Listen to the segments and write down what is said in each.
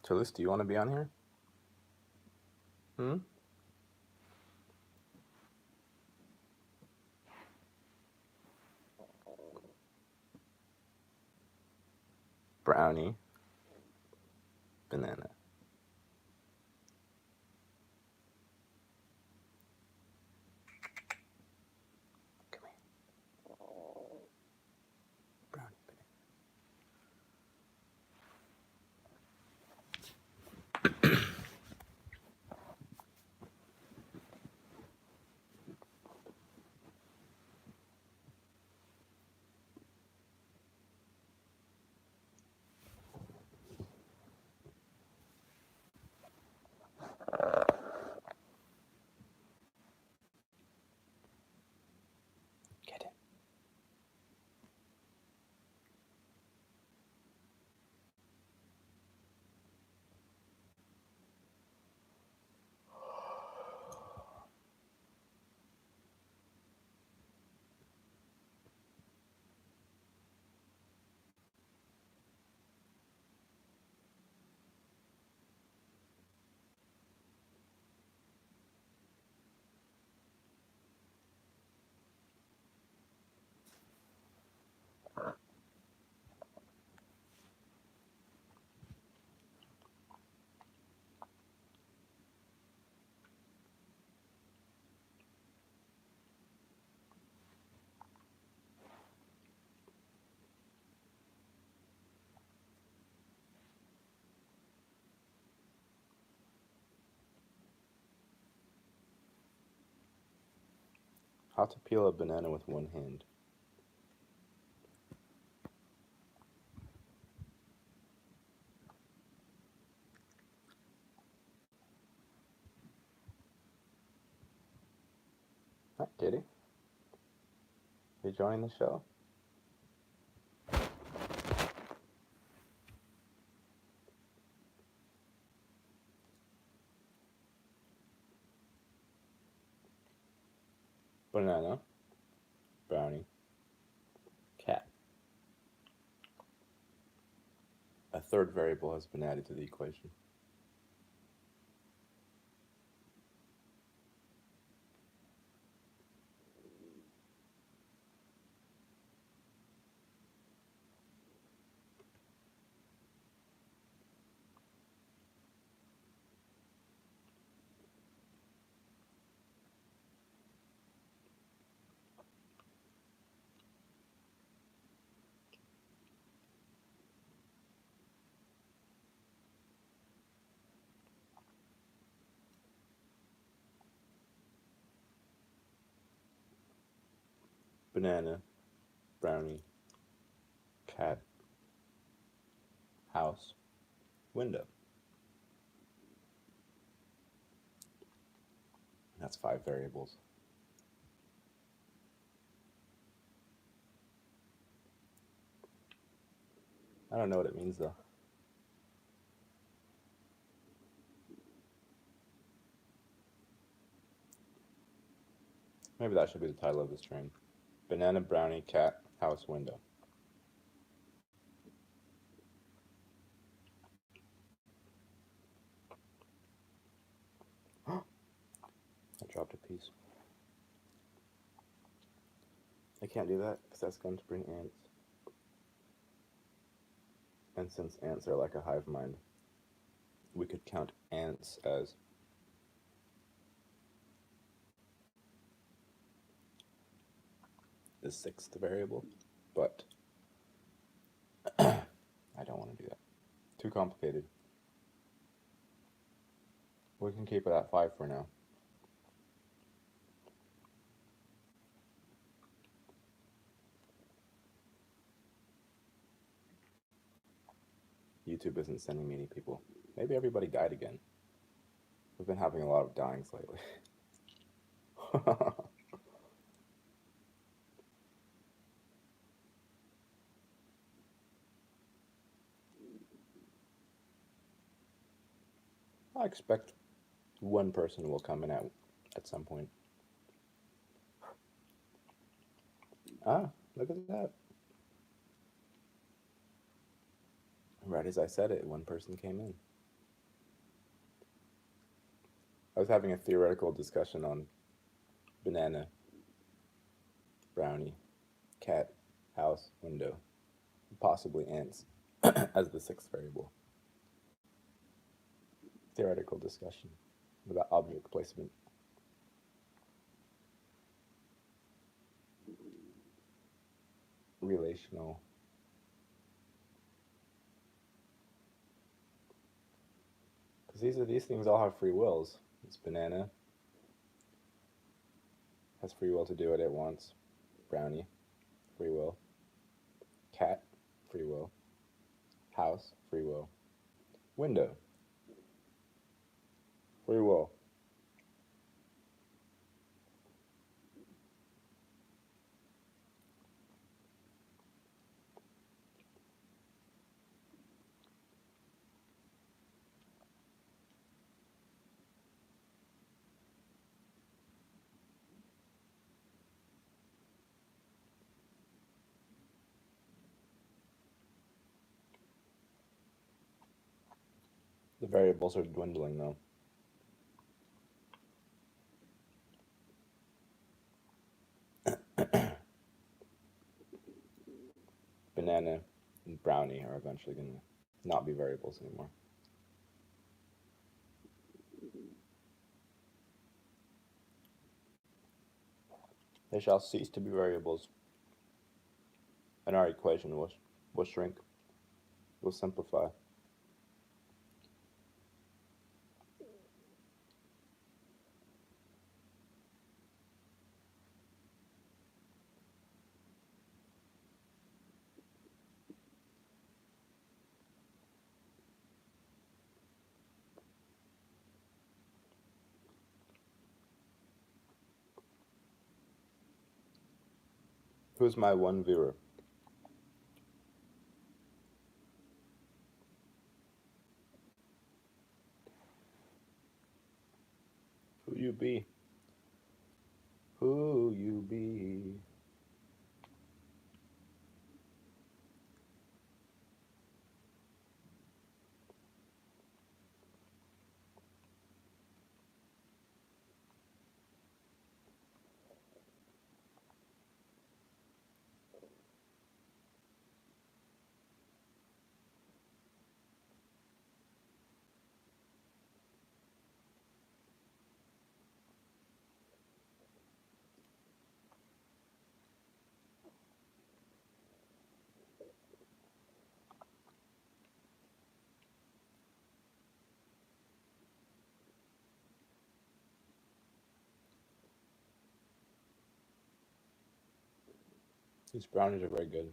Chalice, do you want to be on here? Hmm? Brownie. Banana. Come here. Brownie, banana. Get it. How to peel a banana with one hand. Hi, kitty. You joining the show? Banana. Brownie. Cat. A third variable has been added to the equation. Banana. Brownie. Cat. House. Window. That's 5 variables. I don't know what it means though. Maybe that should be the title of this train. Banana, brownie, cat, house, window. I dropped a piece. I can't do that because that's going to bring ants. And since ants are like a hive mind, we could count ants as the 6th variable, but I don't want to do that. Too complicated. We can keep it at 5 for now. YouTube isn't sending me any people. Maybe everybody died again. We've been having a lot of dyings lately. I expect one person will come in at some point. Ah, look at that. Right as I said it, one person came in. I was having a theoretical discussion on banana, brownie, cat, house, window, possibly ants as the sixth variable. Theoretical discussion about object placement. Relational. Because these things all have free wills. This banana has free will to do what it wants. Brownie, free will. Cat, free will. House, free will. Window, free will. The variables are dwindling though. Banana and brownie are eventually going to not be variables anymore. They shall cease to be variables, and our equation will shrink, will simplify. Who's my one viewer? Who you be? Who you be? These brownies are very good.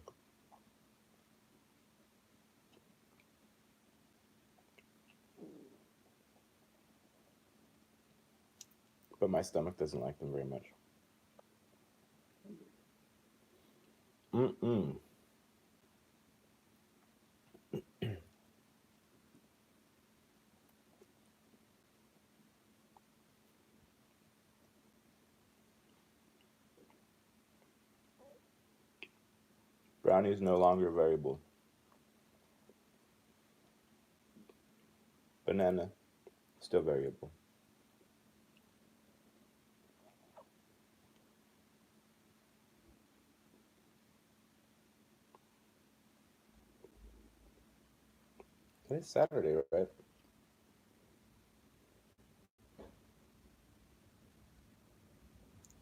But my stomach doesn't like them very much. Mm-mm. Brownie is no longer a variable. Banana, still variable. Today's Saturday, right?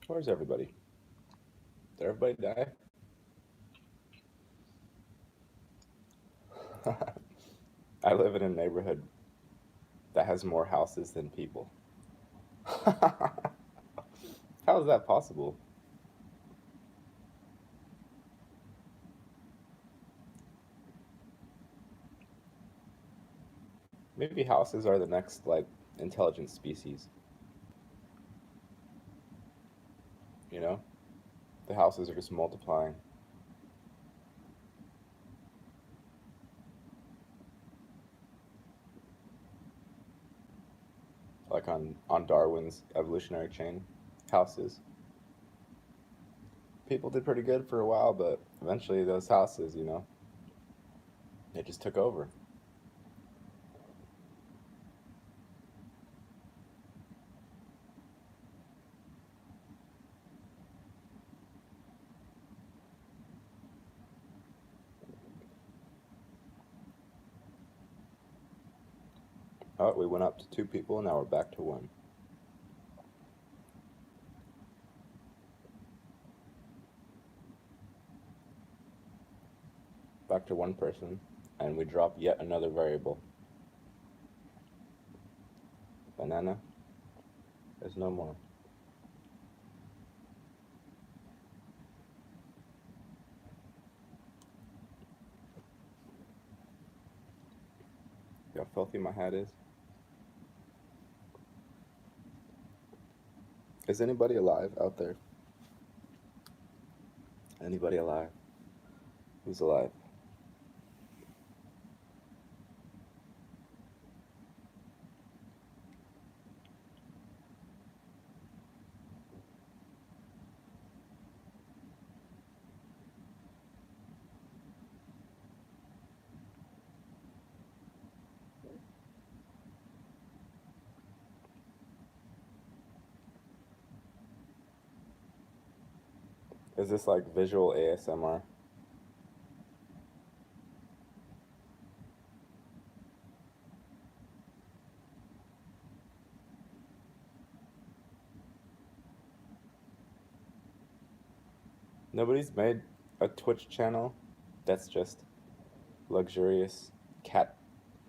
Where's everybody? Did everybody die? I live in a neighborhood that has more houses than people. How is that possible? Maybe houses are the next like intelligent species. You know, the houses are just multiplying. Like on Darwin's evolutionary chain, houses. People did pretty good for a while, but eventually those houses, they just took over. Oh, we went up to 2 people, now we're back to 1. Back to 1 person, and we drop yet another variable. Banana. There's no more. See how filthy my hat is? Is anybody alive out there? Anybody alive? Who's alive? Is this like visual ASMR? Nobody's made a Twitch channel that's just luxurious cat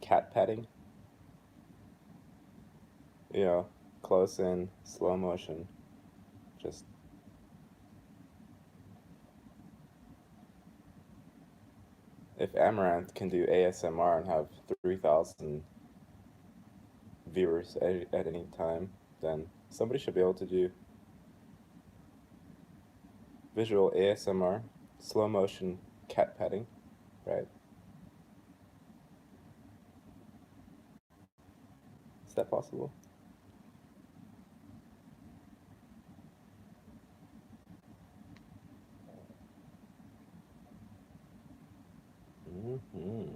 petting. You know, close in, slow motion. Just if Amaranth can do ASMR and have 3,000 viewers at any time, then somebody should be able to do visual ASMR, slow motion cat petting, right? Is that possible? Mm-hmm.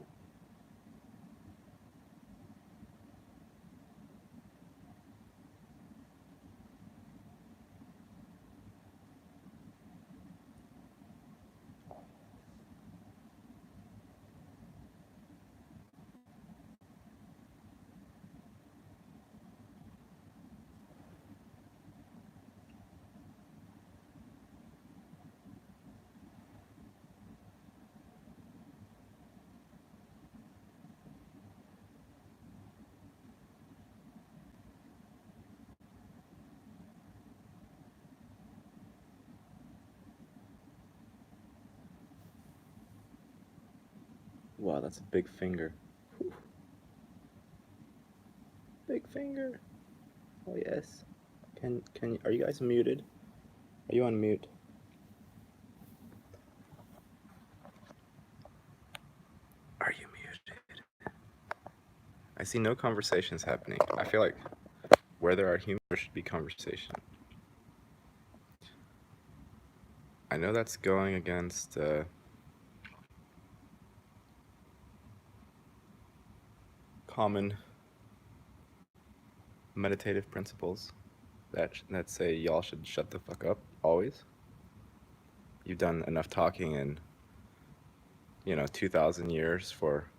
Wow, that's a big finger. Whew. Big finger. Oh yes. Are you guys muted? Are you on mute? Are you muted? I see no conversations happening. I feel like where there are humans, there should be conversation. I know that's going against common meditative principles that say y'all should shut the fuck up always. You've done enough talking in 2,000 years for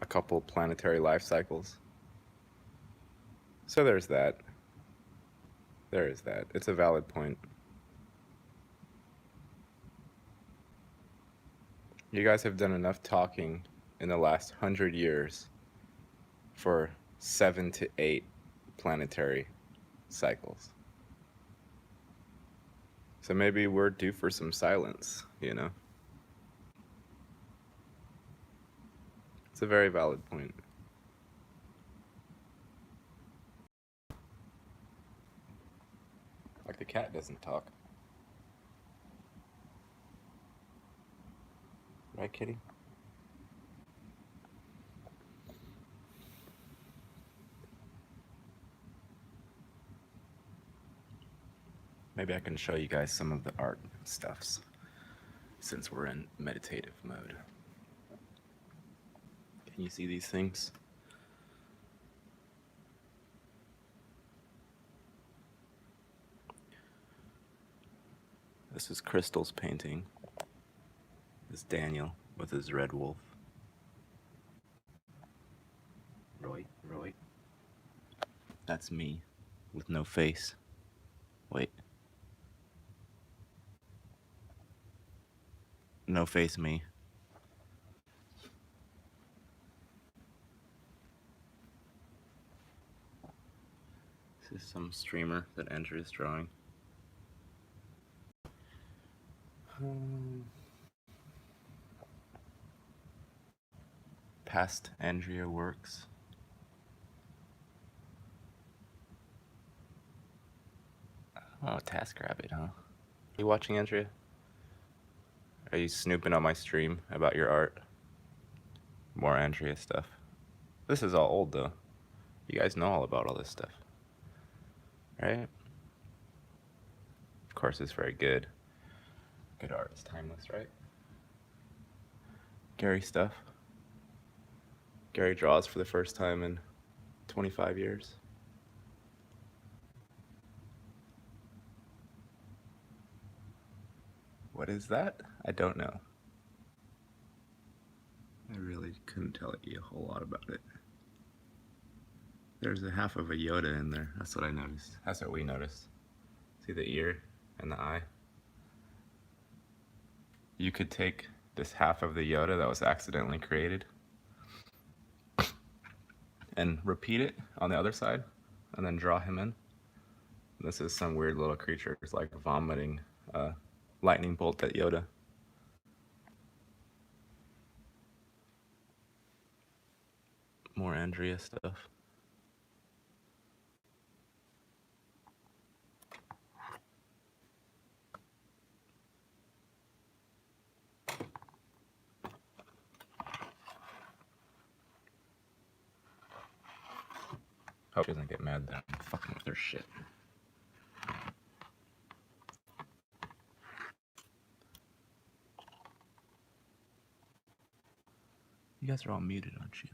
a couple planetary life cycles. So there's that. There is that. It's a valid point. You guys have done enough talking in the last 100 years for 7 to 8 planetary cycles. So maybe we're due for some silence, It's a very valid point. Like the cat doesn't talk. Right, kitty? Maybe I can show you guys some of the art stuffs since we're in meditative mode. Can you see these things? This is Crystal's painting. This is Daniel with his red wolf. Roy. That's me with no face. Wait. No face me. This is some streamer that Andrew is drawing. Past Andrea works. Oh, TaskRabbit, huh? Are you watching, Andrea? Are you snooping on my stream about your art? More Andrea stuff. This is all old, though. You guys know all about all this stuff, right? Of course, it's very good. Good art is timeless, right? Gary stuff. Gary draws for the first time in 25 years. What is that? I don't know. I really couldn't tell you a whole lot about it. There's a half of a Yoda in there. That's what I noticed. That's what we noticed. See the ear and the eye? You could take this half of the Yoda that was accidentally created and repeat it on the other side and then draw him in. This is some weird little creature. It's like vomiting a lightning bolt at Yoda. More Andrea stuff. Hope he doesn't get mad that I'm fucking with their shit. You guys are all muted, aren't you?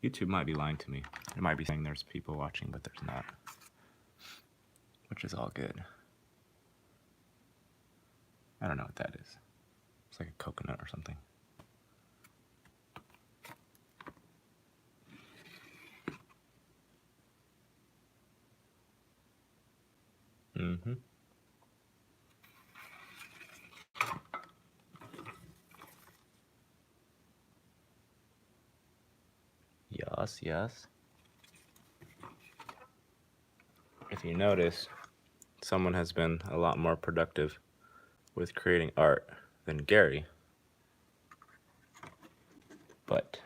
YouTube might be lying to me. It might be saying there's people watching, but there's not. Which is all good. I don't know what that is. It's like a coconut or something. Mm-hmm. Yes, yes. If you notice, someone has been a lot more productive with creating art than Gary. But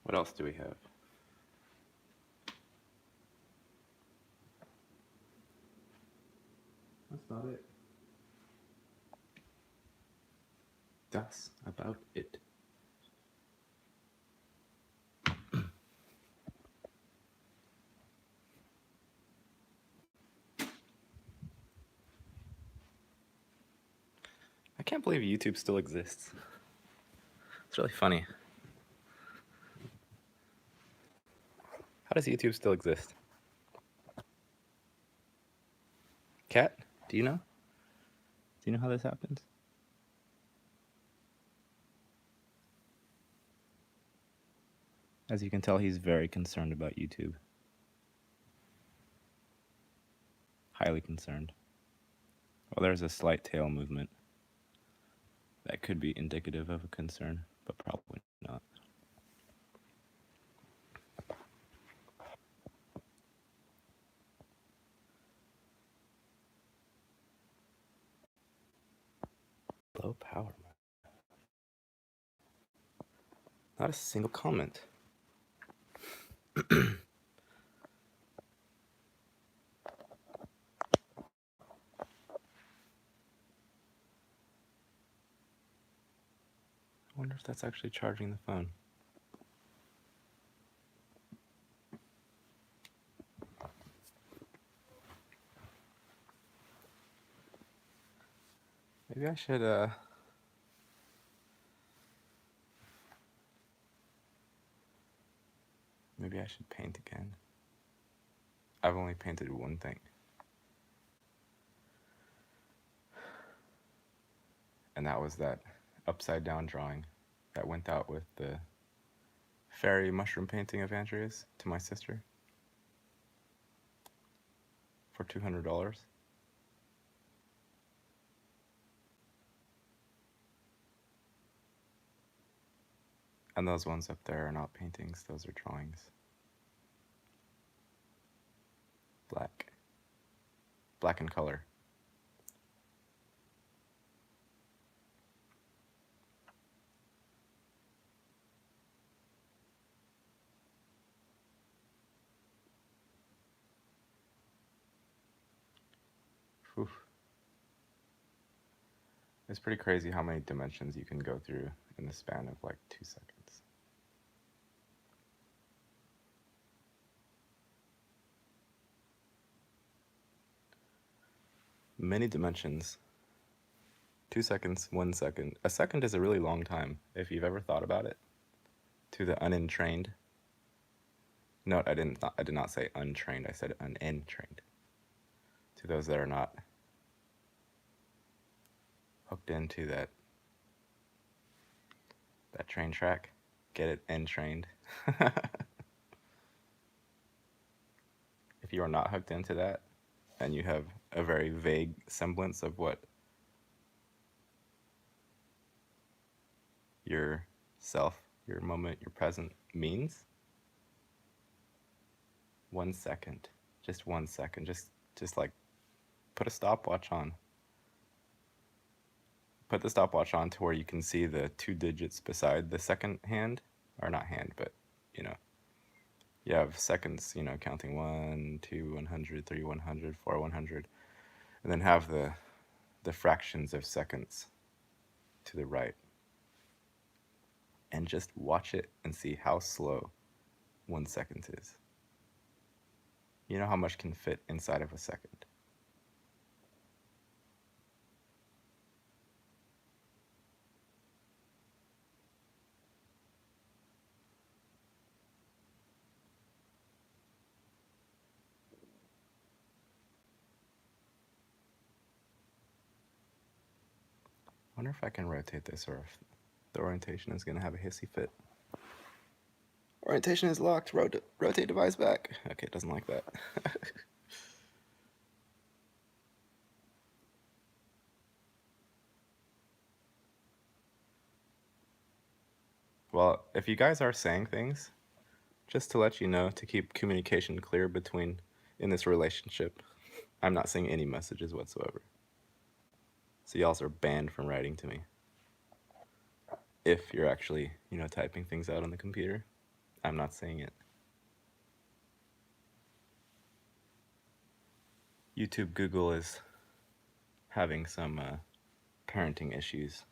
what else do we have? That's about it. That's about it. I can't believe YouTube still exists. It's really funny. How does YouTube still exist? Kat, do you know? Do you know how this happens? As you can tell, he's very concerned about YouTube. Highly concerned. Well, there's a slight tail movement. That could be indicative of a concern, but probably not. Low power. Not a single comment. I wonder if that's actually charging the phone. Maybe I should, maybe I should paint again. I've only painted one thing. And that was that upside down drawing that went out with the fairy mushroom painting of Andrea's to my sister for $200. And those ones up there are not paintings, those are drawings. Black. Black in color. Whew. It's pretty crazy how many dimensions you can go through in the span of like 2 seconds. Many dimensions. 2 seconds, 1 second. A second is a really long time, if you've ever thought about it. To the unentrained. No, I did not say untrained, I said unentrained. To those that are not hooked into that train track, get it entrained. If you are not hooked into that, and you have a very vague semblance of what your self, your moment, your present means, 1 second, just 1 second, just like put a stopwatch on. Put the stopwatch on to where you can see the 2 digits beside the second hand, or not hand, but you know, you have seconds, you know, counting 1, 2, 100, 3, 100, 4, 100, and then have the fractions of seconds to the right. And just watch it and see how slow 1 second is. You know how much can fit inside of a second. I wonder if I can rotate this or if the orientation is going to have a hissy fit. Orientation is locked. Rotate device back. Okay, it doesn't like that. Well, if you guys are saying things, just to let you know, to keep communication clear in this relationship, I'm not saying any messages whatsoever. So y'all are banned from writing to me. If you're actually, you know, typing things out on the computer, I'm not saying it. YouTube Google is having some parenting issues.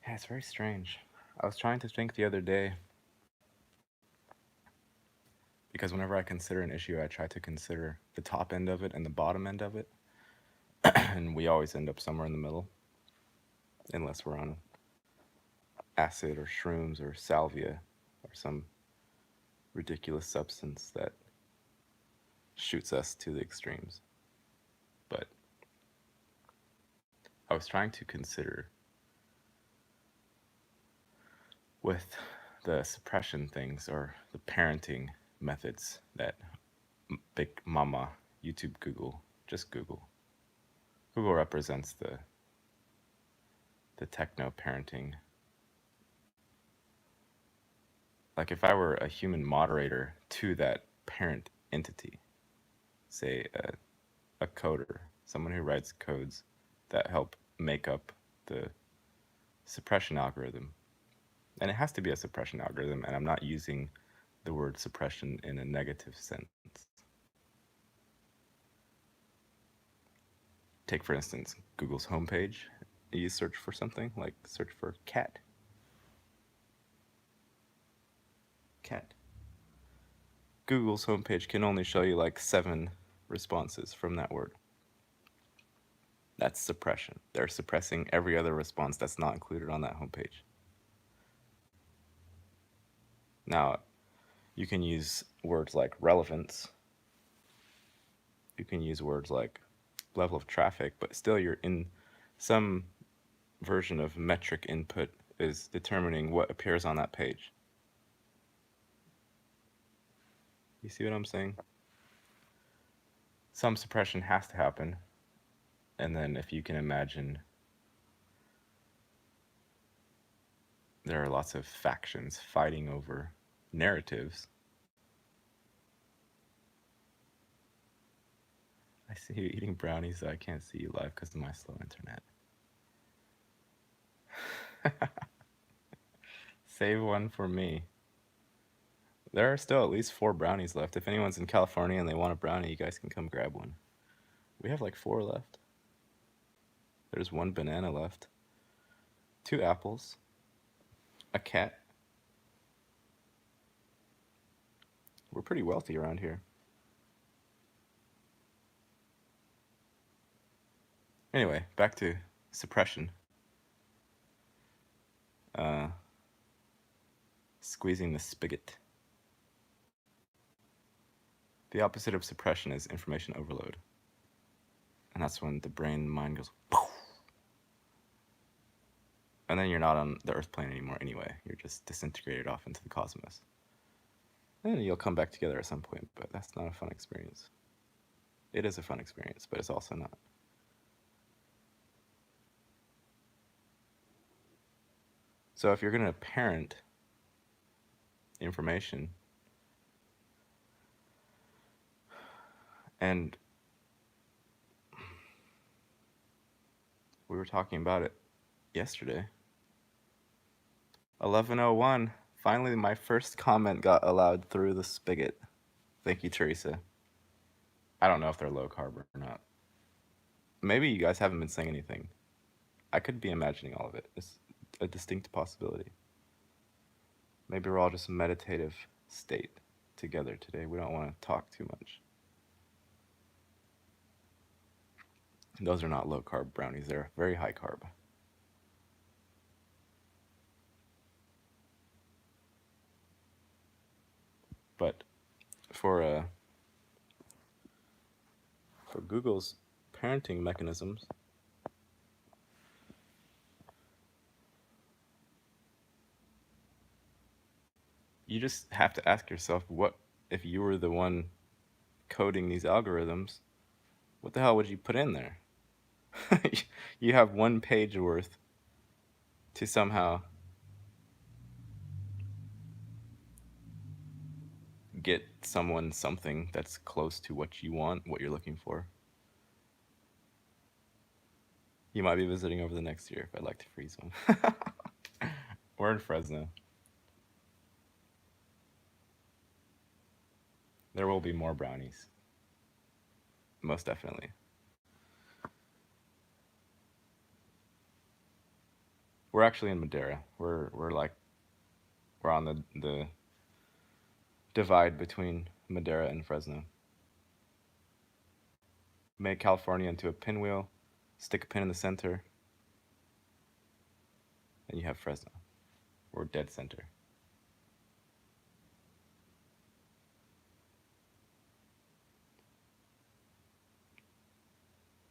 Yeah, it's very strange. I was trying to think the other day, because whenever I consider an issue, I try to consider the top end of it and the bottom end of it, and we always end up somewhere in the middle, unless we're on acid or shrooms or salvia or some ridiculous substance that shoots us to the extremes. But I was trying to consider with the suppression things or the parenting methods that Big Mama, YouTube, Google, just Google. Google represents the techno parenting. Like if I were a human moderator to that parent entity, say a coder, someone who writes codes that help make up the suppression algorithm. And it has to be a suppression algorithm, and I'm not using the word suppression in a negative sense. Take, for instance, Google's homepage. You search for something, like search for cat. Cat. Google's homepage can only show you like 7 responses from that word. That's suppression. They're suppressing every other response that's not included on that homepage. Now, you can use words like relevance. You can use words like level of traffic, but still you're in some version of metric input is determining what appears on that page. You see what I'm saying? Some suppression has to happen. And then if you can imagine, there are lots of factions fighting over narratives. I see you eating brownies, though I can't see you live because of my slow internet. Save one for me. There are still at least 4 brownies left. If anyone's in California and they want a brownie, you guys can come grab one. We have like 4 left. There's 1 banana left. 2 apples. A cat. We're pretty wealthy around here. Anyway, back to suppression. Squeezing the spigot. The opposite of suppression is information overload. And that's when the brain and mind goes poof. And then you're not on the Earth plane anymore anyway. You're just disintegrated off into the cosmos. And you'll come back together at some point, but that's not a fun experience. It is a fun experience, but it's also not. So if you're going to parent information, and we were talking about it yesterday. 11:01. Finally, my first comment got allowed through the spigot. Thank you, Teresa. I don't know if they're low carb or not. Maybe you guys haven't been saying anything. I could be imagining all of it. It's a distinct possibility. Maybe we're all just meditative state together today. We don't want to talk too much. Those are not low carb brownies. They're very high carb. But for Google's parenting mechanisms, you just have to ask yourself, what if you were the one coding these algorithms, what the hell would you put in there? You have 1 page worth to somehow get someone something that's close to what you want, what you're looking for. You might be visiting over the next year if I'd like to freeze one. We're in Fresno. There will be more brownies. Most definitely. We're actually in Madera. We're on the divide between Madera and Fresno. Make California into a pinwheel, stick a pin in the center, and you have Fresno. We're dead center.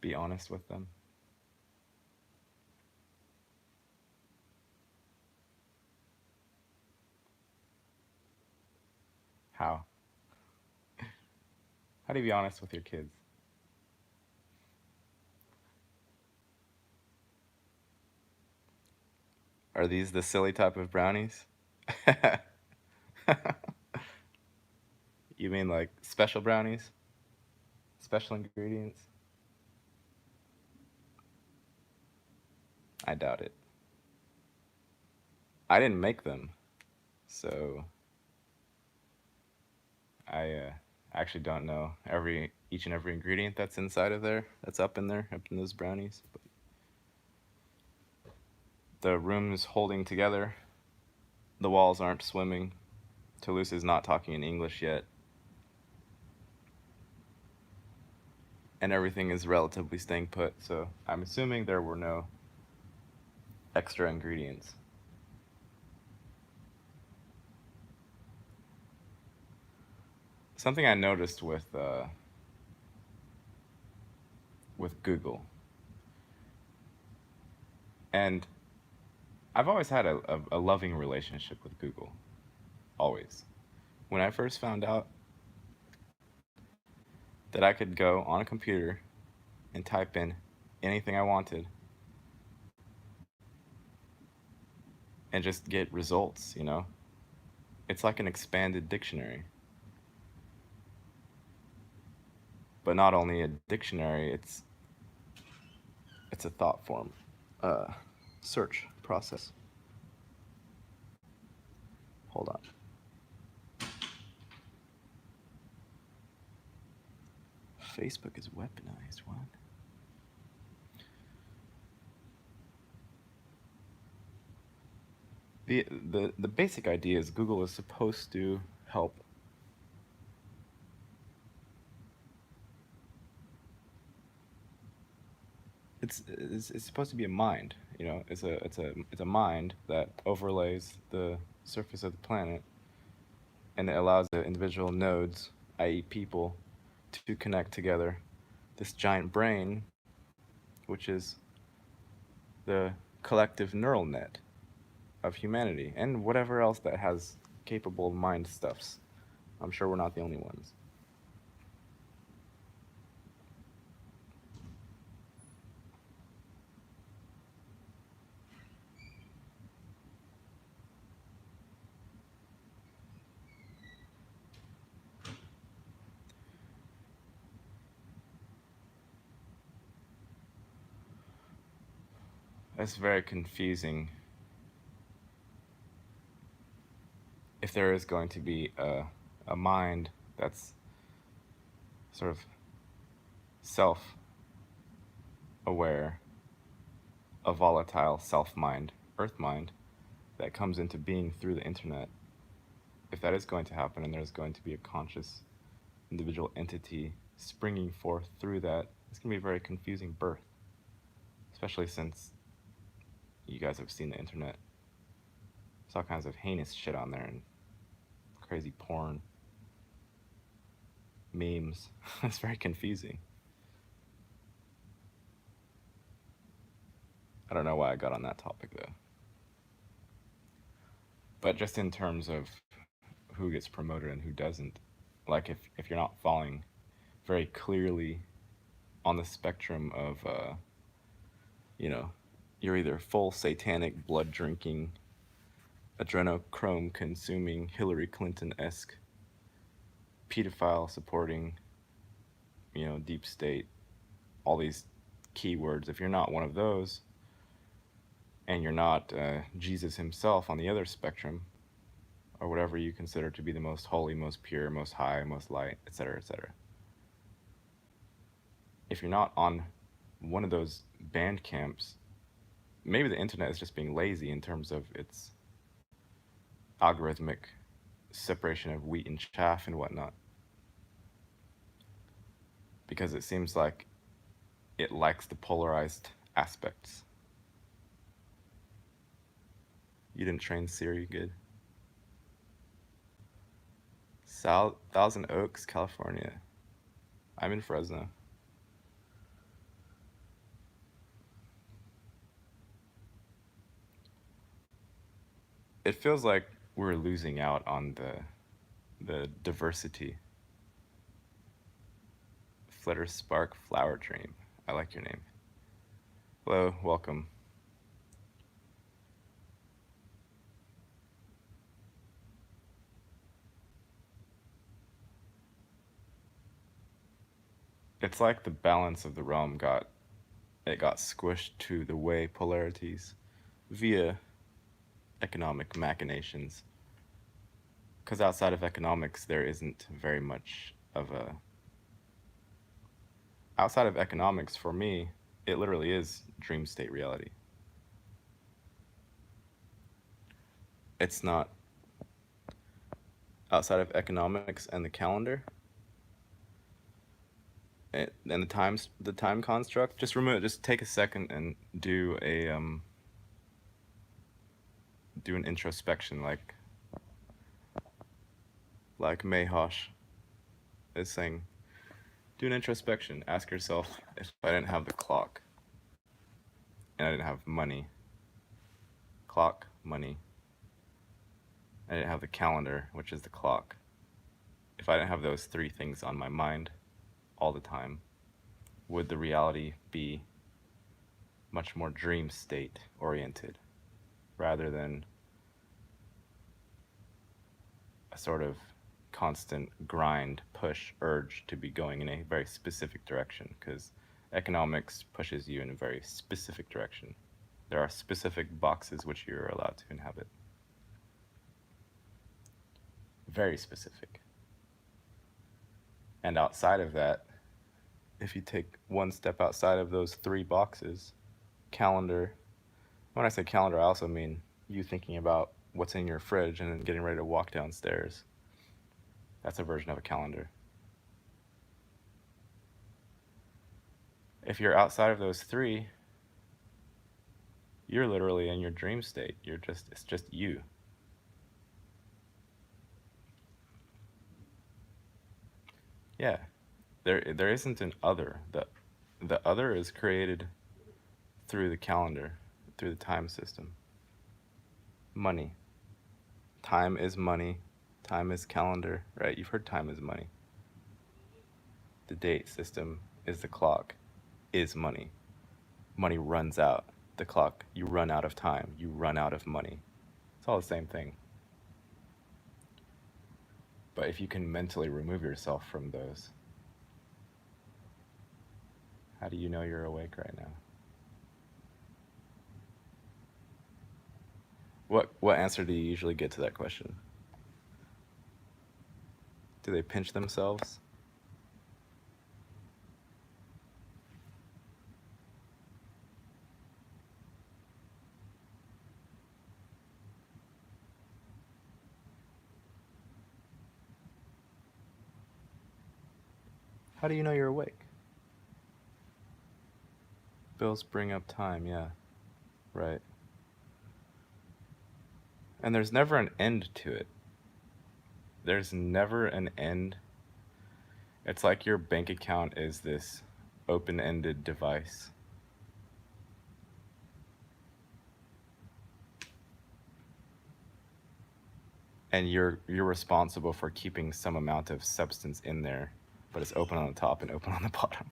Be honest with them. How? How do you be honest with your kids? Are these the silly type of brownies? You mean like special brownies? Special ingredients? I doubt it. I didn't make them, so I actually don't know each and every ingredient that's inside of there, that's up in those brownies. But the room is holding together. The walls aren't swimming. Toulouse is not talking in English yet. and everything is relatively staying put. So I'm assuming there were no extra ingredients. Something I noticed with Google, and I've always had a loving relationship with Google, always. When I first found out that I could go on a computer and type in anything I wanted and just get results, it's like an expanded dictionary. But not only a dictionary, it's a thought form, uh, search process. Hold on. Facebook is weaponized. What? The basic idea is Google is supposed to help. It's supposed to be a mind. It's a mind that overlays the surface of the planet, and it allows the individual nodes, i.e., people, to connect together. This giant brain, which is the collective neural net of humanity, and whatever else that has capable mind stuffs. I'm sure we're not the only ones. It's very confusing if there is going to be a mind that's sort of self aware, a volatile self mind, earth mind, that comes into being through the internet. If that is going to happen and there's going to be a conscious individual entity springing forth through that, it's going to be a very confusing birth, especially since you guys have seen the internet. There's all kinds of heinous shit on there and crazy porn, memes. It's very confusing. I don't know why I got on that topic though. But just in terms of who gets promoted and who doesn't, like if you're not falling very clearly on the spectrum of, you know, you're either full satanic blood drinking, adrenochrome consuming, Hillary Clinton esque, pedophile supporting, deep state, all these keywords. If you're not one of those, and you're not Jesus himself on the other spectrum, or whatever you consider to be the most holy, most pure, most high, most light, etc., etc. If you're not on one of those band camps, maybe the internet is just being lazy in terms of its algorithmic separation of wheat and chaff and whatnot. Because it seems like it likes the polarized aspects. You didn't train Siri good. Thousand Oaks, California. I'm in Fresno. It feels like we're losing out on the diversity. Flitter Spark Flower Dream. I like your name. Hello, welcome. It's like the balance of the realm got squished to the way polarities via economic machinations. Because outside of economics, there isn't very much of a. Outside of economics, for me, it literally is dream state reality. It's not. Outside of economics and the calendar, and the time construct, just remove it. Just take a second and do an introspection, like Mayhosh is saying. Do an introspection. Ask yourself, if I didn't have the clock and I didn't have money, clock, money, I didn't have the calendar, which is the clock. If I didn't have those three things on my mind all the time, would the reality be much more dream state oriented rather than a sort of constant grind, push, urge to be going in a very specific direction? Because economics pushes you in a very specific direction. There are specific boxes which you're allowed to inhabit. Very specific. And outside of that, if you take one step outside of those three boxes, calendar, when I say calendar, I also mean you thinking about what's in your fridge and then getting ready to walk downstairs. That's a version of a calendar. If you're outside of those three, you're literally in your dream state. It's just you. Yeah. There isn't an other. The other is created through the calendar, through the time system. Money. Time is money. Time is calendar, right? You've heard time is money. The date system is the clock, is money. Money runs out. The clock, you run out of time. You run out of money. It's all the same thing. But if you can mentally remove yourself from those, how do you know you're awake right now? What answer do you usually get to that question? Do they pinch themselves? How do you know you're awake? Bills bring up time, yeah. Right. And there's never an end to it. There's never an end. It's like your bank account is this open-ended device. And you're responsible for keeping some amount of substance in there, but it's open on the top and open on the bottom.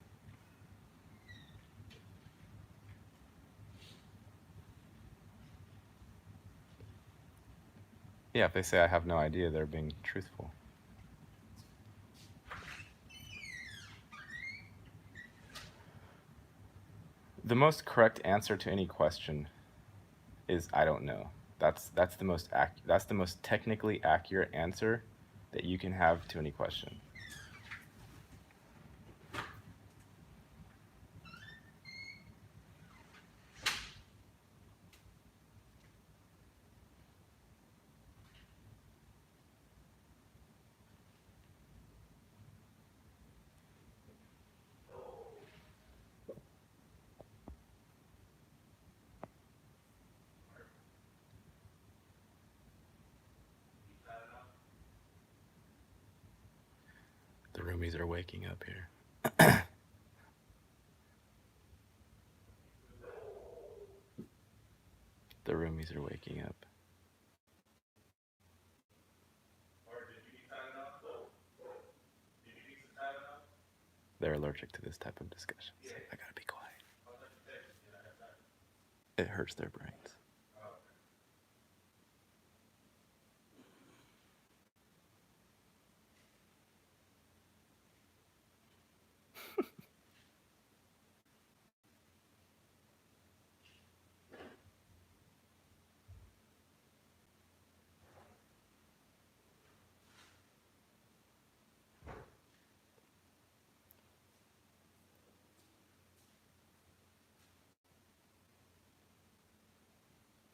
Yeah, if they say I have no idea, they're being truthful. The most correct answer to any question is I don't know. That's the most technically accurate answer that you can have to any question. The roomies are waking up here. The roomies are waking up. They're allergic to this type of discussion, so I gotta be quiet. It hurts their brains.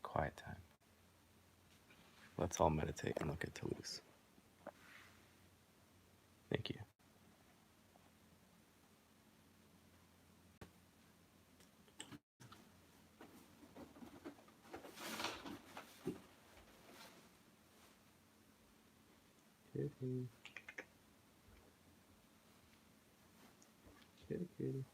Quiet time. Let's all meditate and look at Toulouse. Thank you. Kitty, kitty.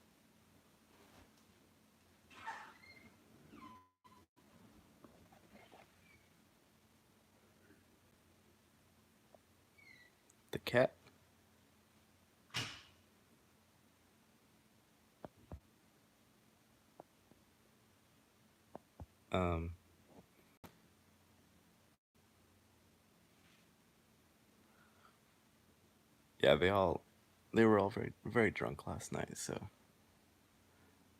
The cat. Um, yeah, they were all very, very drunk last night, so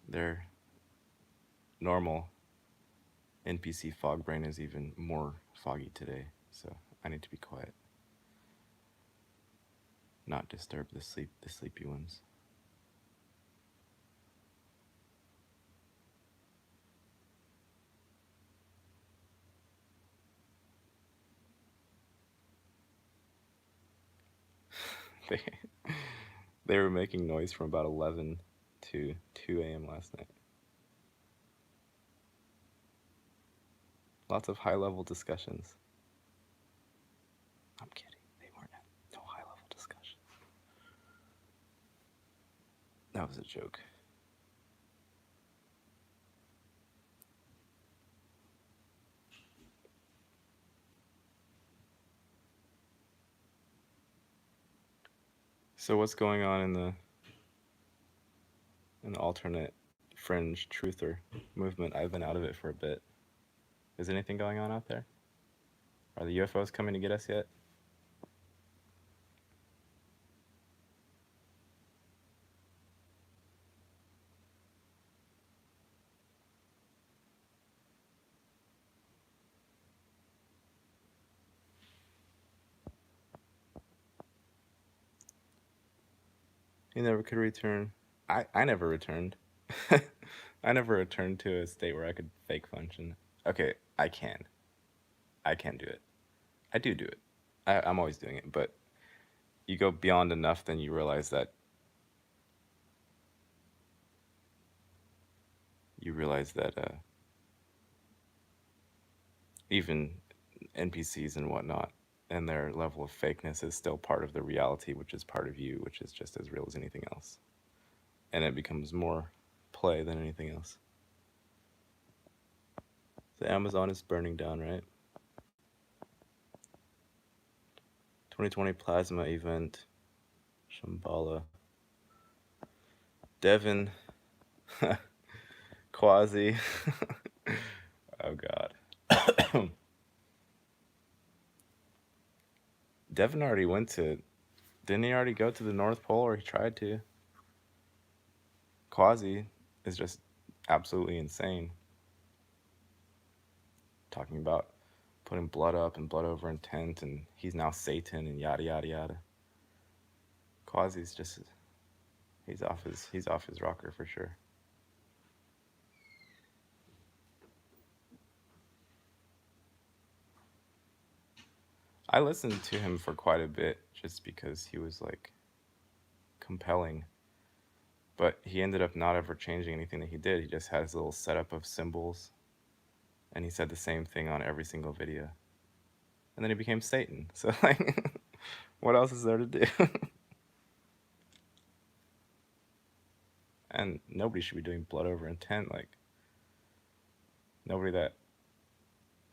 their normal NPC fog brain is even more foggy today. So I need to be quiet, not disturb the sleepy ones. They they were making noise from about 11 to 2 a.m. last night. Lots of high level discussions. I'm kidding. They weren't no high level discussion. That was a joke. So what's going on in the alternate fringe truther movement? I've been out of it for a bit. Is anything going on out there? Are the UFOs coming to get us yet? He never could return. I never returned. I never returned to a state where I could fake function. Okay, I can. I can do it. I do it. I'm always doing it, but you go beyond enough, then you realize that even NPCs and whatnot and their level of fakeness is still part of the reality, which is part of you, which is just as real as anything else. And it becomes more play than anything else. The Amazon is burning down, right? 2020 plasma event. Shambhala. Devin. Quasi. Oh god. Devin already went to. Didn't he already go to the North Pole, or he tried to? Quasi is just absolutely insane. Talking about putting blood up and blood over intent, and he's now Satan and yada yada yada. Quasi's just he's off his rocker for sure. I listened to him for quite a bit just because he was like compelling. But he ended up not ever changing anything that he did. He just had his little setup of symbols. And he said the same thing on every single video. And then he became Satan. So like what else is there to do? And nobody should be doing blood over intent. Like nobody that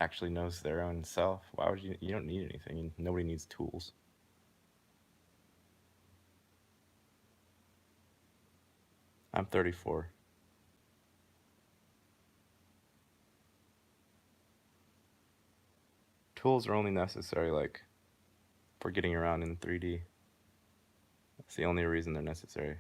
actually knows their own self. Why would you don't need anything. Nobody needs tools. I'm 34. Tools are only necessary like for getting around in 3D. That's the only reason they're necessary.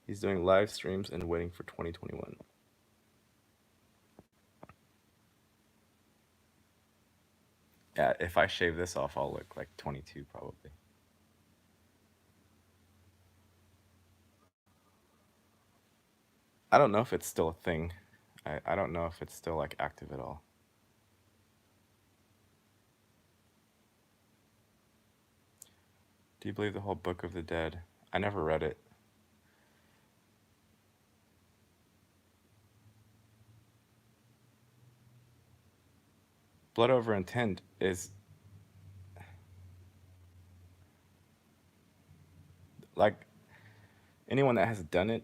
He's doing live streams and waiting for 2021. Yeah, if I shave this off, I'll look like 22 probably. I don't know if it's still a thing. I don't know if it's still like active at all. Do you believe the whole Book of the Dead? I never read it. blood over intent is like anyone that has done it,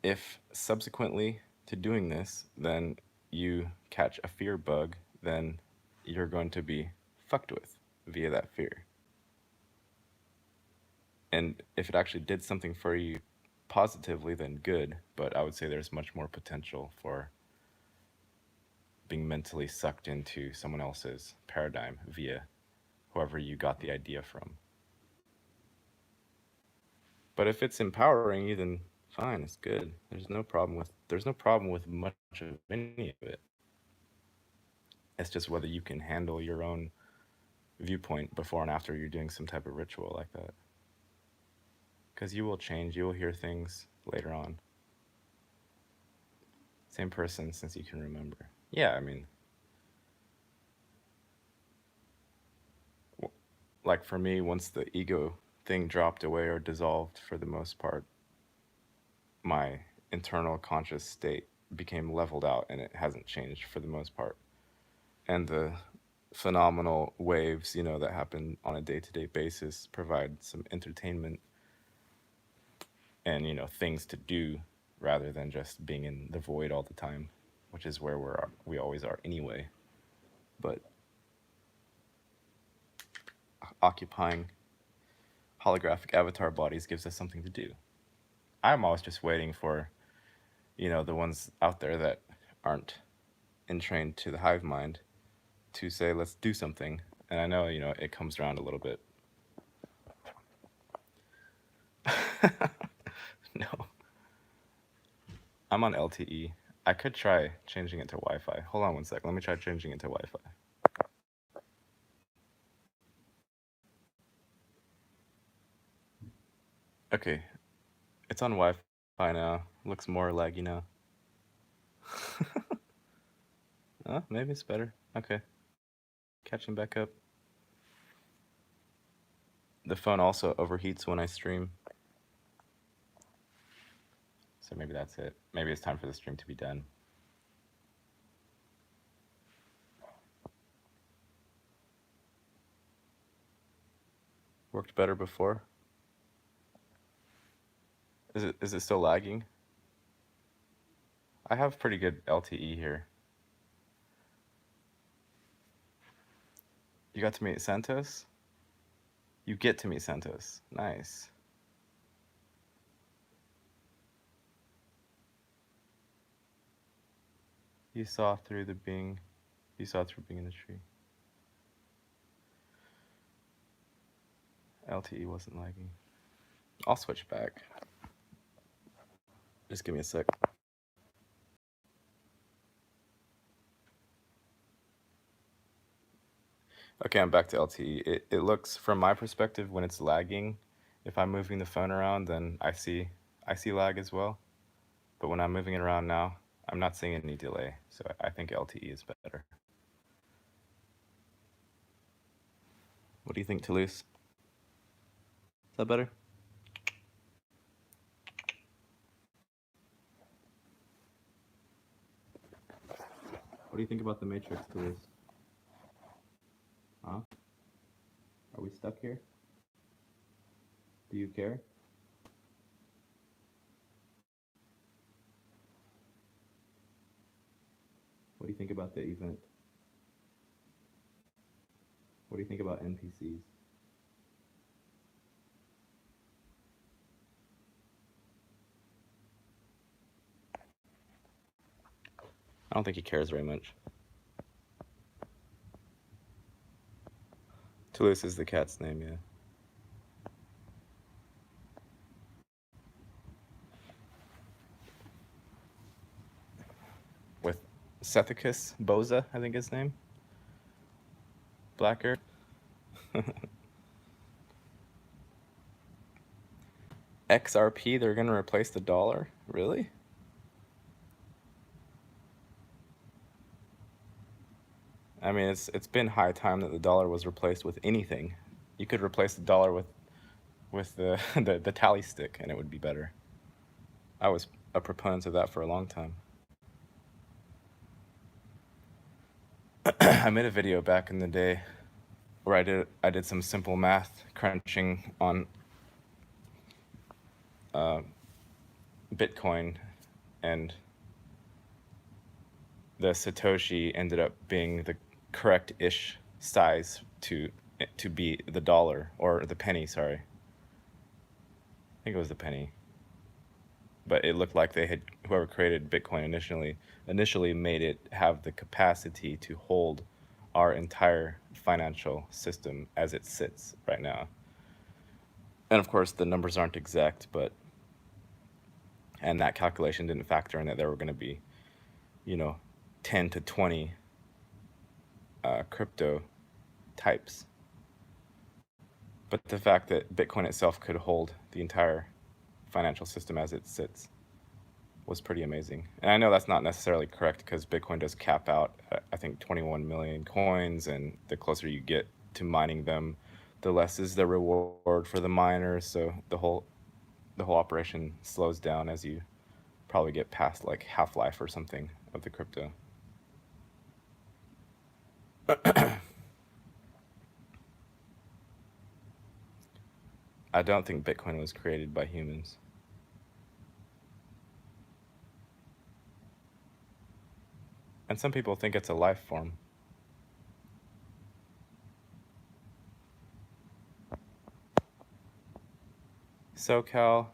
if subsequently to doing this, then you catch a fear bug, then you're going to be fucked with via that fear. And if it actually did something for you positively, then good. But I would say there's much more potential for being mentally sucked into someone else's paradigm via whoever you got the idea from. But if it's empowering you, then fine, it's good. There's no problem with much of any of it. It's just whether you can handle your own viewpoint before and after you're doing some type of ritual like that. Because you will change, you will hear things later on. Same person since you can remember. Yeah, I mean, like for me, once the ego thing dropped away or dissolved for the most part, my internal conscious state became leveled out and it hasn't changed for the most part. And the phenomenal waves, that happen on a day-to-day basis provide some entertainment and, things to do rather than just being in the void all the time, which is where we always are anyway. But occupying holographic avatar bodies gives us something to do. I'm always just waiting for, the ones out there that aren't entrained to the hive mind to say, let's do something. And I know, it comes around a little bit. No. I'm on LTE. I could try changing it to Wi-Fi. Hold on one sec. Let me try changing it to Wi-Fi. Okay. It's on Wi-Fi now. Looks more laggy now. Oh, maybe it's better. Okay. Catching back up. The phone also overheats when I stream. So maybe that's it. Maybe it's time for the stream to be done. Worked better before? Is it still lagging? I have pretty good LTE here. You got to meet Santos? You get to meet Santos. Nice. You saw through being in the tree. LTE wasn't lagging. I'll switch back. Just give me a sec. Okay, I'm back to LTE. It looks, from my perspective, when it's lagging, if I'm moving the phone around, then I see lag as well. But when I'm moving it around now, I'm not seeing any delay. So I think LTE is better. What do you think, Toulouse? Is that better? What do you think about the Matrix, Toulouse? Huh? Are we stuck here? Do you care? What do you think about the event? What do you think about NPCs? I don't think he cares very much. Toulouse is the cat's name, yeah. With Sethicus Boza, I think his name. Blacker. XRP, they're gonna replace the dollar? Really? I mean, it's been high time that the dollar was replaced with anything. You could replace the dollar with the, the tally stick and it would be better. I was a proponent of that for a long time. I made a video back in the day where I did some simple math crunching on uh, Bitcoin, and the Satoshi ended up being the correct-ish size to be the dollar, or the penny, sorry. I think it was the penny. But it looked like whoever created Bitcoin initially made it have the capacity to hold our entire financial system as it sits right now. And of course, the numbers aren't exact, and that calculation didn't factor in that there were going to be, 10 to 20 crypto types. But the fact that Bitcoin itself could hold the entire financial system as it sits was pretty amazing. And I know that's not necessarily correct, because Bitcoin does cap out, I think, 21 million coins, and the closer you get to mining them, the less is the reward for the miners. So the whole operation slows down as you probably get past like half-life or something of the crypto. I don't think Bitcoin was created by humans. And some people think it's a life form. SoCal,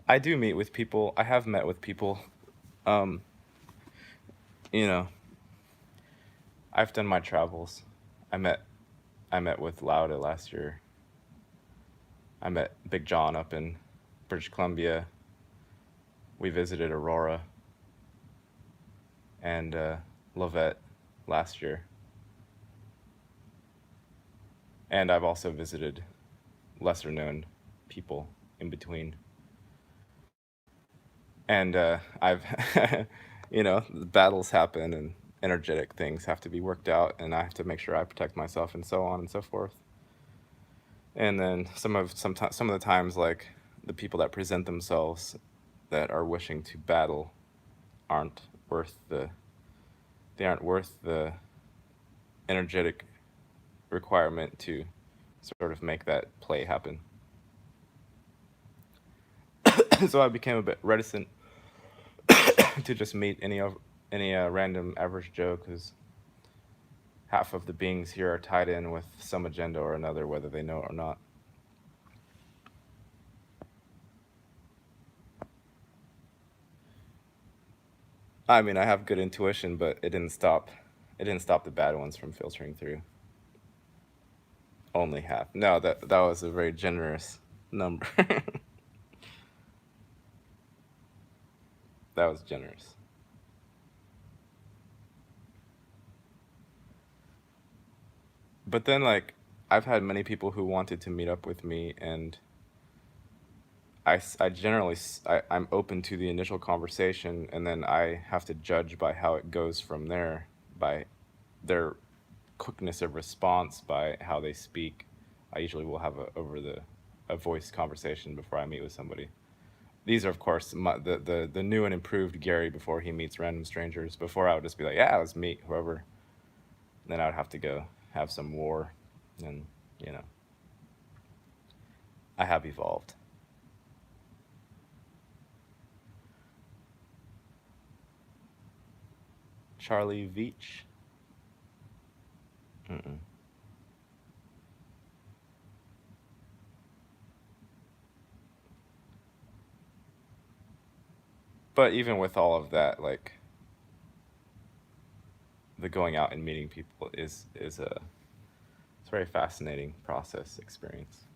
I do meet with people. I have met with people. Um, you know, I've done my travels. I met with Lauda last year. I met Big John up in British Columbia. We visited Aurora and Lovette last year. And I've also visited lesser known people in between. And I've, battles happen, and energetic things have to be worked out, and I have to make sure I protect myself, and so on and so forth. And then some of the times, like, the people that present themselves that are wishing to battle aren't worth the energetic requirement to sort of make that play happen. So I became a bit reticent to just meet any random average Joe, because half of the beings here are tied in with some agenda or another, whether they know it or not. I mean, I have good intuition, but it didn't stop the bad ones from filtering through. Only half. No, that was a very generous number. That was generous. But then, like, I've had many people who wanted to meet up with me, and I generally, I'm open to the initial conversation, and then I have to judge by how it goes from there, by their quickness of response, by how they speak. I usually will have a voice conversation before I meet with somebody. These are, of course, the new and improved Gary before he meets random strangers. Before, I would just be like, yeah, let's meet whoever. Then I would have to go have some war, and I have evolved. Charlie Veach. Mm-mm. But even with all of that, like, the going out and meeting people is it's a very fascinating process experience.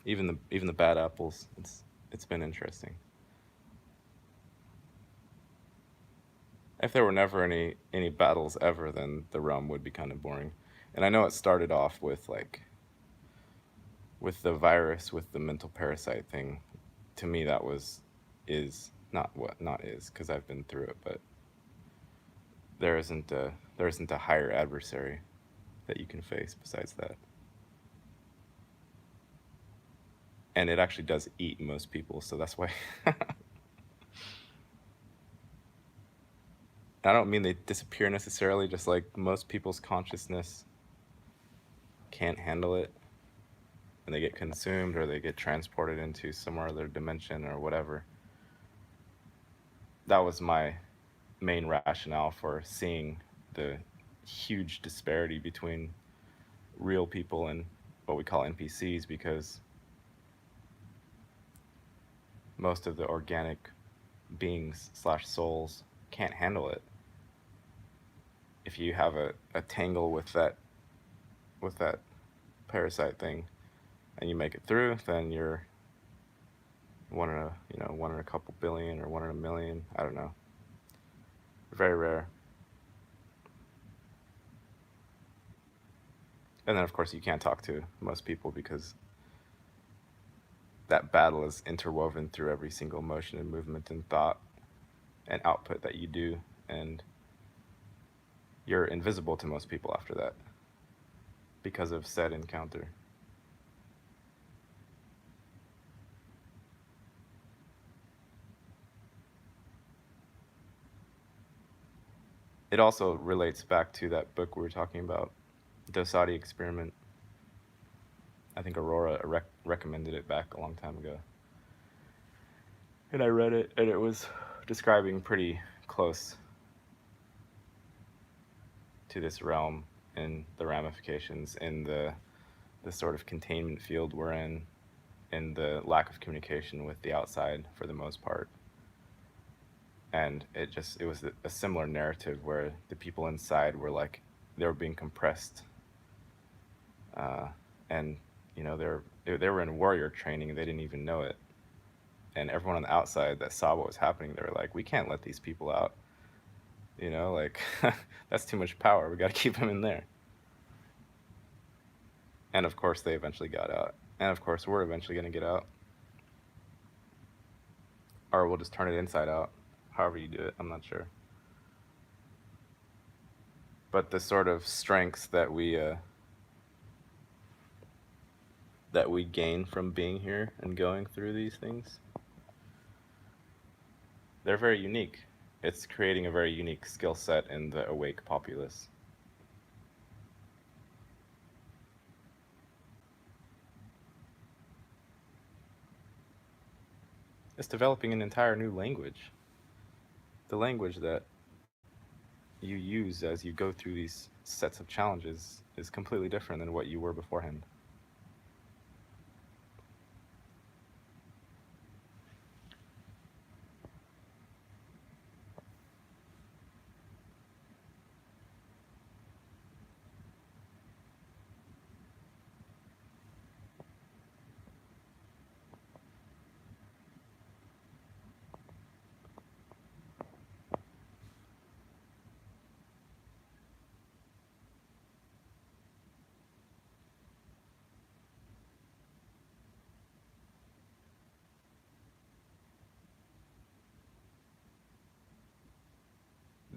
Even the bad apples, it's been interesting. If there were never any battles ever, then the realm would be kind of boring. And I know it started off with, like, with the virus, with the mental parasite thing. To me, that is not what not is, because I've been through it, but there isn't a higher adversary that you can face besides that. And it actually does eat most people, so that's why. I don't mean they disappear necessarily, just like most people's consciousness can't handle it and they get consumed or they get transported into some other dimension or whatever. That was my main rationale for seeing the huge disparity between real people and what we call NPCs, because most of the organic beings slash souls can't handle it. If you have a tangle with that parasite thing and you make it through, then you're one in a couple billion or one in a million. I don't know. Very rare. And then of course you can't talk to most people because that battle is interwoven through every single motion and movement and thought and output that you do, and you're invisible to most people after that because of said encounter. It also relates back to that book we were talking about, Dosadi Experiment. I think Aurora recommended it back a long time ago. And I read it, and it was describing pretty close to this realm and the ramifications in the sort of containment field we're in, and the lack of communication with the outside for the most part. And it was a similar narrative where the people inside were like they were being compressed, and they were in warrior training and they didn't even know it. And everyone on the outside that saw what was happening, they were like, we can't let these people out. Like that's too much power. We got to keep them in there. And of course, they eventually got out. And of course, we're eventually going to get out. Or we'll just turn it inside out. However you do it, I'm not sure. But the sort of strengths that we gain from being here and going through these things, they're very unique. It's creating a very unique skill set in the awake populace. It's developing an entire new language. The language that you use as you go through these sets of challenges is completely different than what you were beforehand.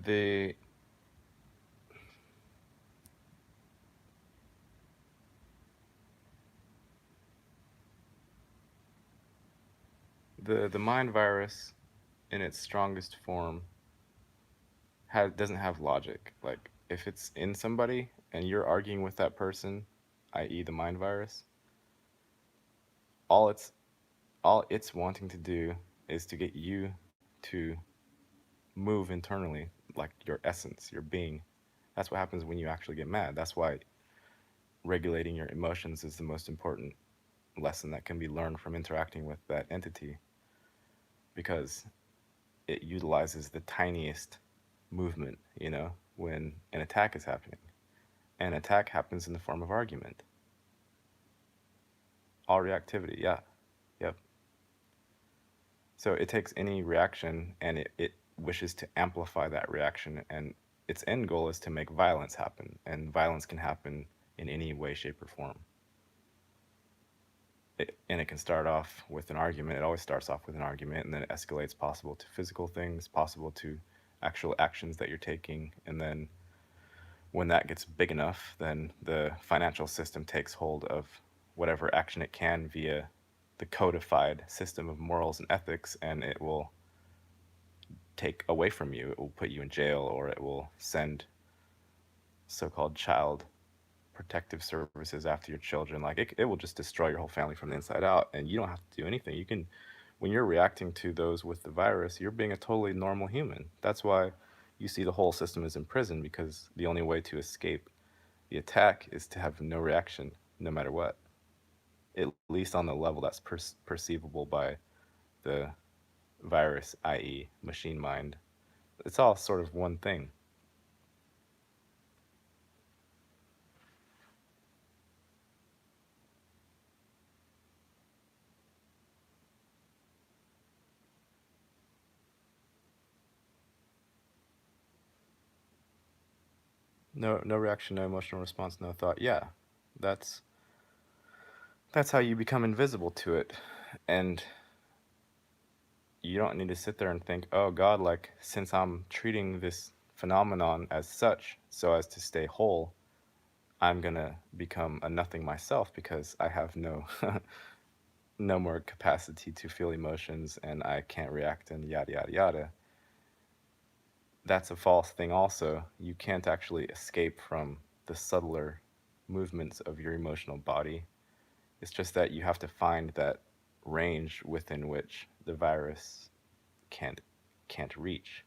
The the mind virus in its strongest form doesn't have logic. Like if it's in somebody and you're arguing with that person, i.e. the mind virus, all it's all it's wanting to do is to get you to move internally, like your essence, your being. That's what happens when you actually get mad. That's why regulating your emotions is the most important lesson that can be learned from interacting with that entity, because it utilizes the tiniest movement, when an attack is happening. An attack happens in the form of argument. All reactivity, yeah. Yep. So it takes any reaction and it wishes to amplify that reaction, and its end goal is to make violence happen, and violence can happen in any way, shape, or form. And it can start off with an argument. It always starts off with an argument, and then it escalates possible to physical things, possible to actual actions that you're taking. And then when that gets big enough, then the financial system takes hold of whatever action it can via the codified system of morals and ethics, and it will take away from you. It will put you in jail, or it will send so-called child protective services after your children. Like it will just destroy your whole family from the inside out, and you don't have to do anything. You can, when you're reacting to those with the virus, you're being a totally normal human. That's why you see the whole system is in prison, because the only way to escape the attack is to have no reaction no matter what, at least on the level that's perceivable by the virus, i.e., machine mind. It's all sort of one thing. No reaction, no emotional response, no thought. Yeah, that's that's how you become invisible to it. And you don't need to sit there and think, oh God, like, since I'm treating this phenomenon as such so as to stay whole, I'm gonna become a nothing myself because I have no no more capacity to feel emotions and I can't react and yada yada yada. That's a false thing also. You can't actually escape from the subtler movements of your emotional body. It's just that you have to find that range within which the virus can't can't reach.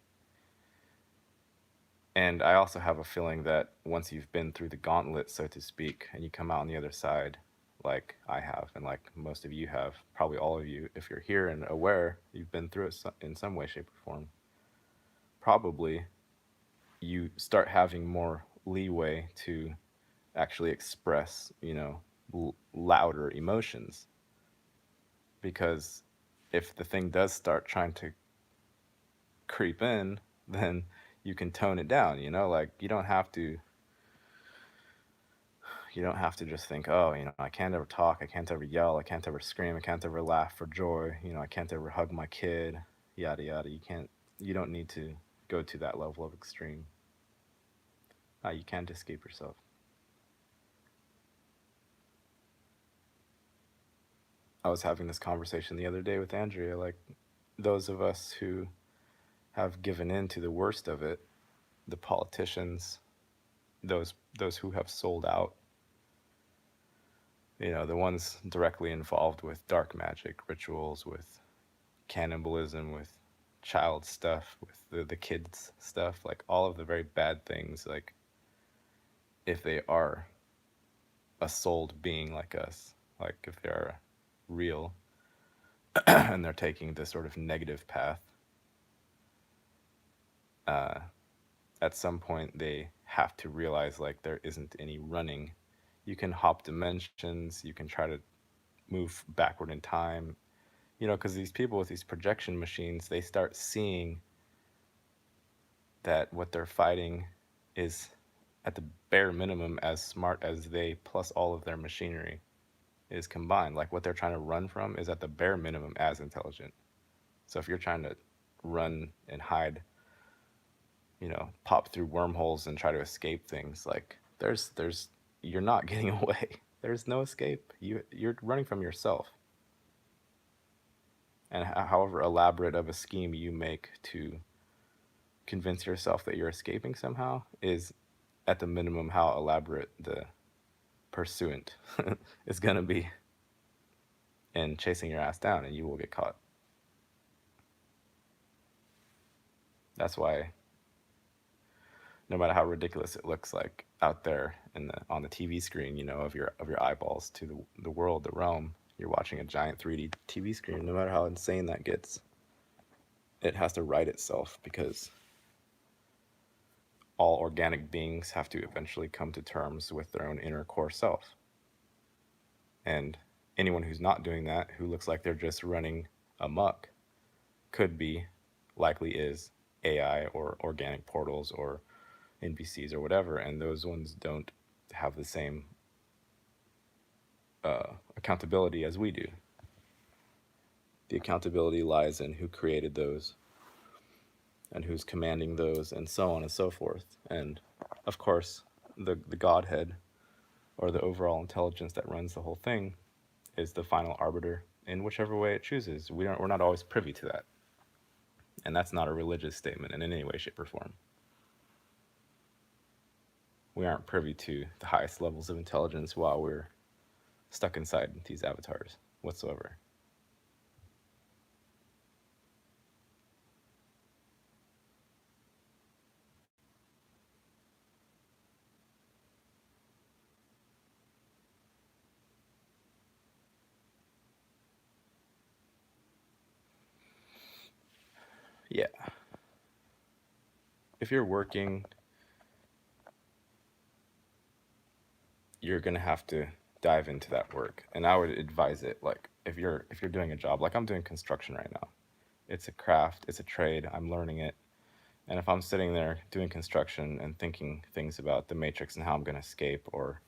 And I also have a feeling that once you've been through the gauntlet, so to speak, and you come out on the other side, like I have, and like most of you have, probably all of you, if you're here and aware, you've been through it in some way, shape, or form. Probably you start having more leeway to actually express, louder emotions. Because if the thing does start trying to creep in, then you can tone it down, like you don't have to just think, oh, I can't ever talk, I can't ever yell, I can't ever scream, I can't ever laugh for joy, I can't ever hug my kid, yada yada. You don't need to go to that level of extreme. You can't escape yourself. I was having this conversation the other day with Andrea, like those of us who have given in to the worst of it, the politicians, those who have sold out, the ones directly involved with dark magic rituals, with cannibalism, with child stuff, with the kids stuff, like all of the very bad things, like if they are a souled being like us, like if they're real and they're taking this sort of negative path, uh, at some point they have to realize like there isn't any running. You can hop dimensions, you can try to move backward in time, because these people with these projection machines, they start seeing that what they're fighting is at the bare minimum as smart as they plus all of their machinery is combined. Like what they're trying to run from is at the bare minimum as intelligent. So if you're trying to run and hide, pop through wormholes and try to escape things, like there's you're not getting away. There's no escape. You're running from yourself. And however elaborate of a scheme you make to convince yourself that you're escaping somehow is at the minimum how elaborate the pursuant is going to be in chasing your ass down, and you will get caught. That's why no matter how ridiculous it looks like out there on the TV screen, of your eyeballs to the world, the realm, you're watching a giant 3D TV screen. No matter how insane that gets, it has to right itself, because all organic beings have to eventually come to terms with their own inner core self. And anyone who's not doing that, who looks like they're just running amok, could be, likely is, AI or organic portals or NPCs or whatever, and those ones don't have the same accountability as we do. The accountability lies in who created those and who's commanding those, and so on and so forth. And of course, the Godhead, or the overall intelligence that runs the whole thing, is the final arbiter in whichever way it chooses. We're not always privy to that. And that's not a religious statement in any way, shape, or form. We aren't privy to the highest levels of intelligence while we're stuck inside these avatars whatsoever. Yeah. If you're working, you're gonna have to dive into that work. And I would advise it like if you're doing a job, like I'm doing construction right now. It's a craft, it's a trade, I'm learning it. And if I'm sitting there doing construction and thinking things about the matrix and how I'm gonna escape or,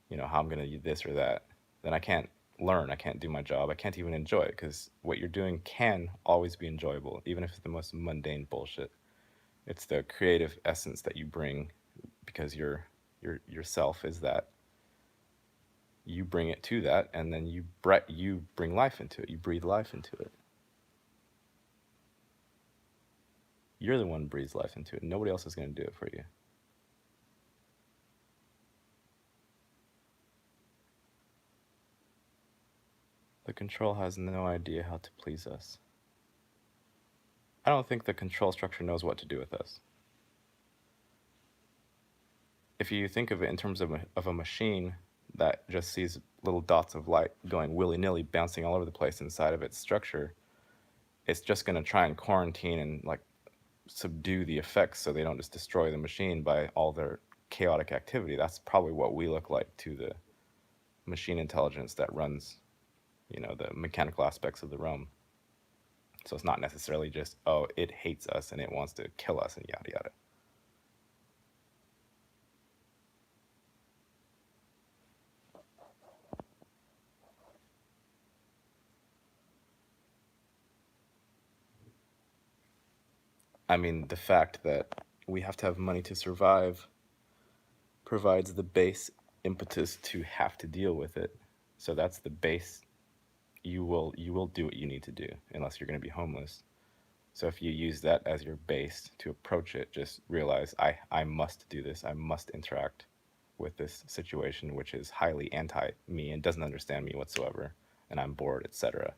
how I'm gonna do this or that, then I can't learn, I can't do my job, I can't even enjoy it because what you're doing can always be enjoyable, even if it's the most mundane bullshit. It's the creative essence that you bring because yourself is that you bring it to that, and then you bring life into it. You breathe life into it. You're the one who breathes life into it. Nobody else is going to do it for you. The control has no idea how to please us. I don't think the control structure knows what to do with us. If you think of it in terms of a machine that just sees little dots of light going willy-nilly bouncing all over the place inside of its structure, it's just going to try and quarantine and like subdue the effects so they don't just destroy the machine by all their chaotic activity. That's probably what we look like to the machine intelligence that runs, the mechanical aspects of the realm. So it's not necessarily just, oh, it hates us and it wants to kill us and yada yada. I mean, the fact that we have to have money to survive provides the base impetus to have to deal with it. So that's the base. You will do what you need to do unless you're going to be homeless. So if you use that as your base to approach it, just realize I must do this. I must interact with this situation, which is highly anti me and doesn't understand me whatsoever, and I'm bored, etc.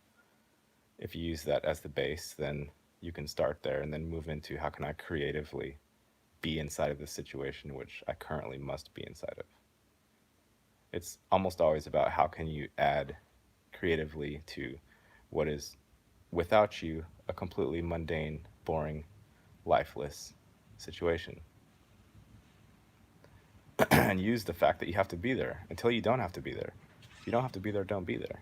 If you use that as the base, then you can start there and then move into how can I creatively be inside of this situation, which I currently must be inside of. It's almost always about how can you add creatively to what is without you a completely mundane, boring, lifeless situation. And use the fact that you have to be there until you don't have to be there. If you don't have to be there, don't be there.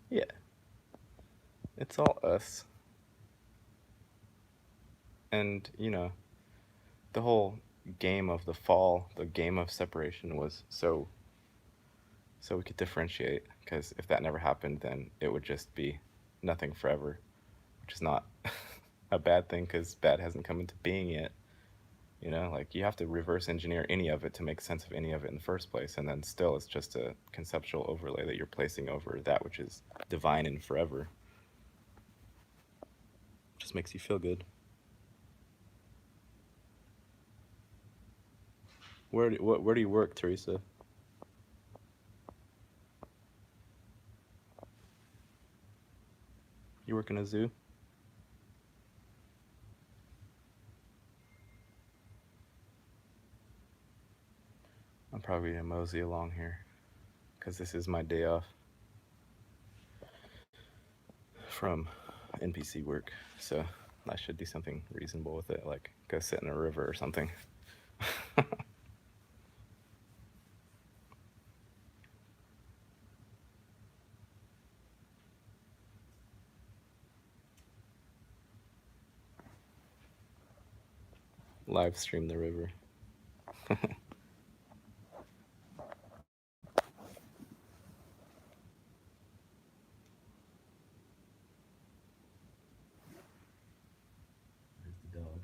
Yeah, it's all us. And, the whole game of the fall, the game of separation was so we could differentiate. Because if that never happened, then it would just be nothing forever, which is not a bad thing because bad hasn't come into being yet. Like you have to reverse engineer any of it to make sense of any of it in the first place, and then still it's just a conceptual overlay that you're placing over that which is divine and forever. Just makes you feel good. Where do you work, Teresa? You work in a zoo? I'm probably gonna mosey along here because this is my day off. from NPC work, so I should do something reasonable with it, like go sit in a river or something. Live stream the river. There's the dog.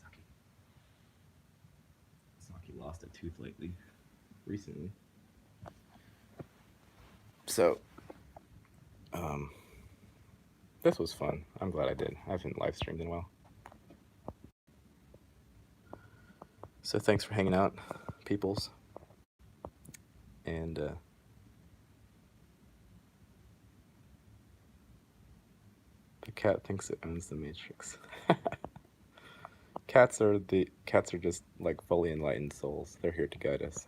Saki. Saki lost a tooth recently. So, this was fun. I'm glad I did. I haven't live streamed in a while. So thanks for hanging out, peoples. And the cat thinks it owns the Matrix. Cats are just like fully enlightened souls. They're here to guide us.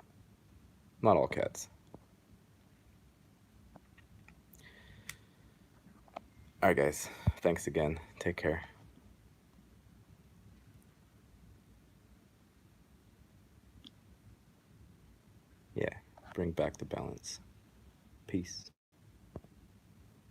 Not all cats. Alright guys, thanks again. Take care. Yeah, bring back the balance. Peace.